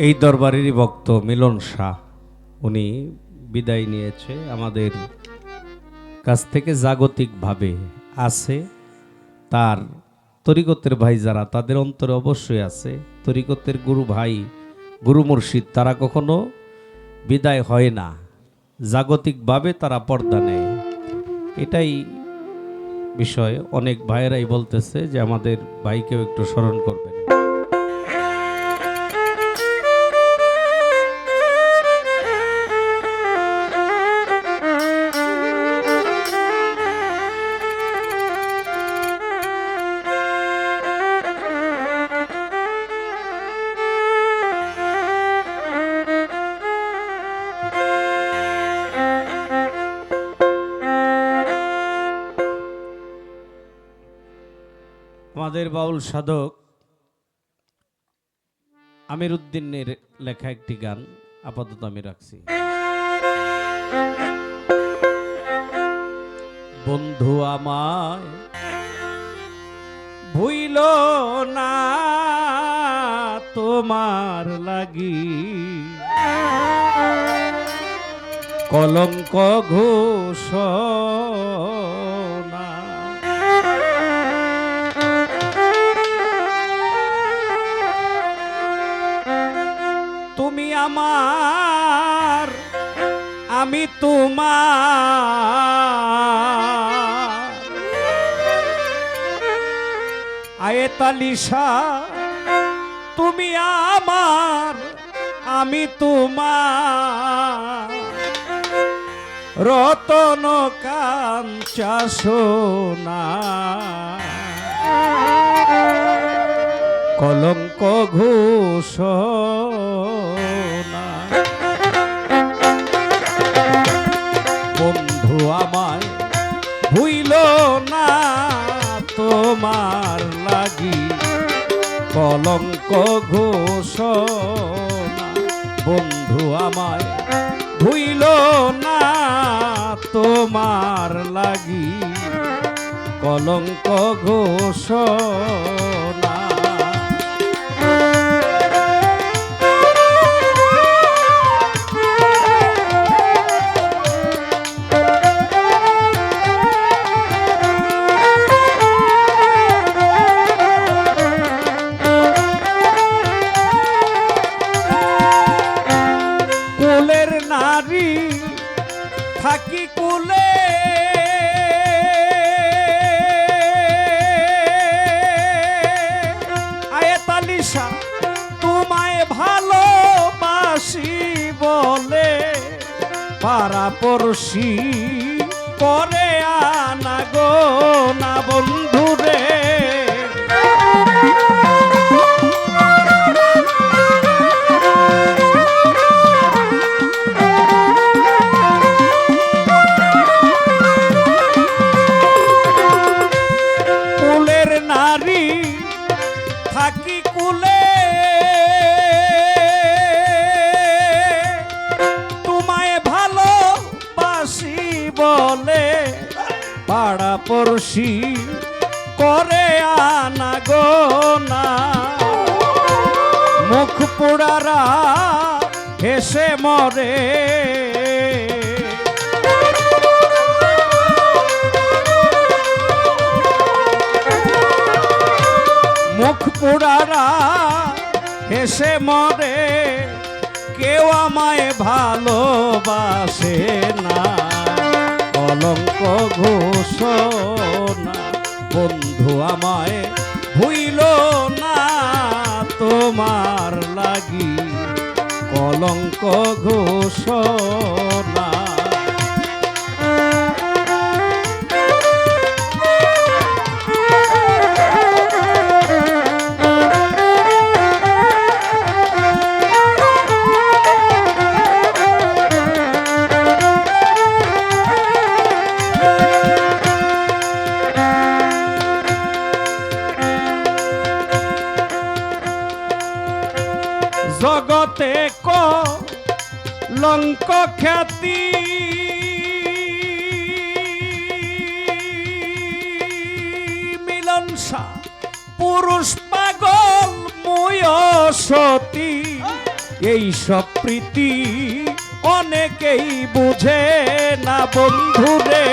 এই দরবারেরই ভক্ত মিলন শাহ উনি বিদায় নিয়েছে আমাদের কাছ থেকে। জাগতিকভাবে আছে তার তরিকতের ভাই যারা, তাদের অন্তরে অবশ্যই আছে তরিকতের গুরু ভাই, গুরু মুর্শিদ, তারা কখনো বিদায় হয় না, জাগতিকভাবে তারা পর্দা নেয়। এটাই বিষয়। অনেক ভাইয়েরাই বলতেছে যে আমাদের ভাইকেও একটু স্মরণ করবেন। আমাদের বাউল সাধক আমির উদ্দিনের লেখা একটি গান আপাতত আমি রাখছি। বন্ধু আমায় ভুইল না তোমার লাগি, কলঙ্ক ঘোষণা। তুমি আমার, আমি তোমার, আয়েতালিশা। তুমি আমার, আমি তোমার, রতন কাঞ্চা সোনা, কলঙ্ক ঘোষণা। বন্ধু আমায় ভুইল না তোমার লাগি, কলঙ্ক ঘোষণা। বন্ধু আমায় ভুইল না তোমার লাগি, কলঙ্ক ঘোষণা। কুলের নারী থাকি কুলে, আয়েতালিশা তোমায় ভালোবাসি বলে, পাড়াপড়শি করে আনা গো না বন্ধুরে। কুলের নারী থাকি কুলে, তোমায় ভালোবাসি বলে, পাড়াপড়শি করে আনা গো না। মুখ পোড়ারা হেসে মরে, মুখ পোড়ারা হেসে মরে, কেউ আমায় ভালোবাসে না, কলঙ্ক ঘোষণা। বন্ধু আমায় ভুইল না তোমার লাগি, কলঙ্ক ঘোষণা। জগতে কলঙ্ক খ্যাতি, মিলন শাহ পুরুষ পাগল মুয় সতী, এই সব প্রীতি অনেকেই বুঝে না বন্ধুরে।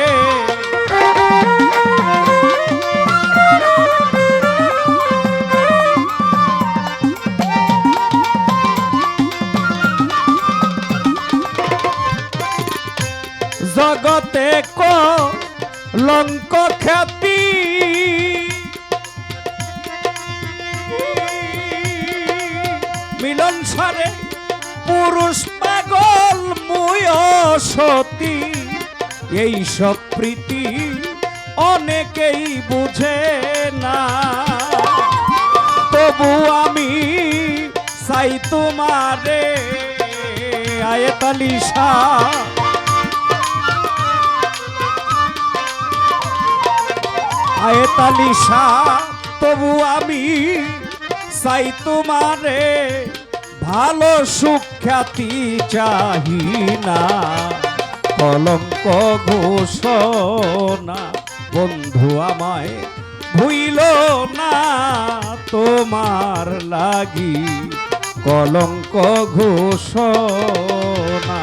জগতে কলঙ্ক খ্যাতি মিলন সারে পুরুষ পাগল মুয় সতী। এই সব প্রীতি অনেকেই বুঝে না, তবু আমি চাই তোমারে আয়তালিশা। আয়তালিশা তবু আমি চাই তোমারে, ভালো সুখ্যাতি চাহি না, কলঙ্ক ঘোষণা। বন্ধু আমায় ভুইল না, তোমার লাগি কলঙ্ক ঘোষণা।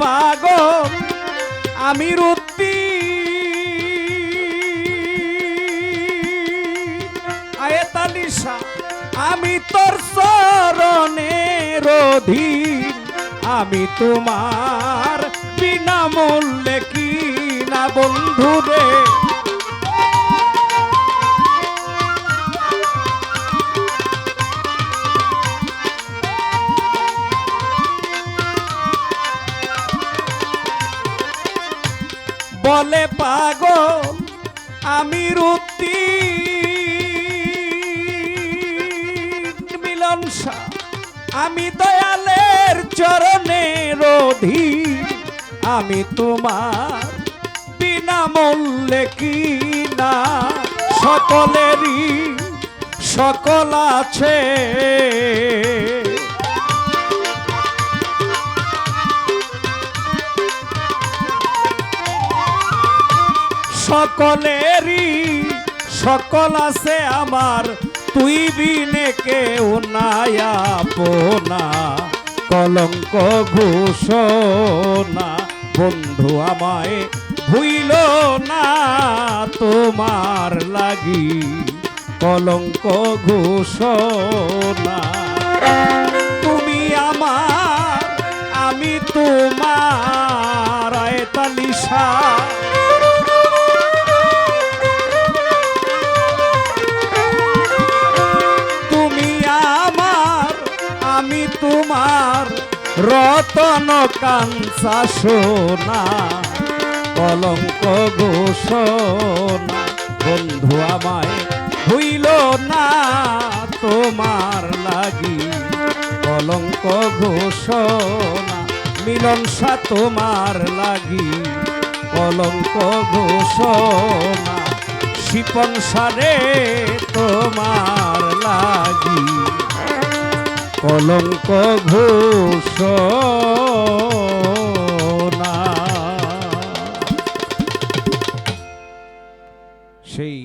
পাগল আমি রুতি আয়তালিশা, আমি তোর চরণের অধীন। আমি তোমার বিনামূল্যে কি না বন্ধুরে। বলে পাগল আমি রুতি মিলনসা, আমি দয়ালের চরণের অধীন। আমি তোমার বিনামূল্যে কি না, সকলেরই সকল আছে। সকলেরই সকল আছে আমার, তুই বিনে কেউ নাই আপনা, কলঙ্ক ঘোষণা। বন্ধু আমায় ভুইল না, তোমার লাগি কলঙ্ক ঘোষণা। তুমি আমার আমি তোমার আয়তালিশা, আমি তোমার রতন কাঞ্চা সোনা, কলঙ্ক ঘোষণা। বন্ধু আমায় হইল না, তোমার লাগি কলঙ্ক ঘোষণা। মিলনসা তোমার লাগি কলঙ্ক ঘোষণা। শিপন সারে তোমার লাগি কলঙ্ক ঘোষণা। সেই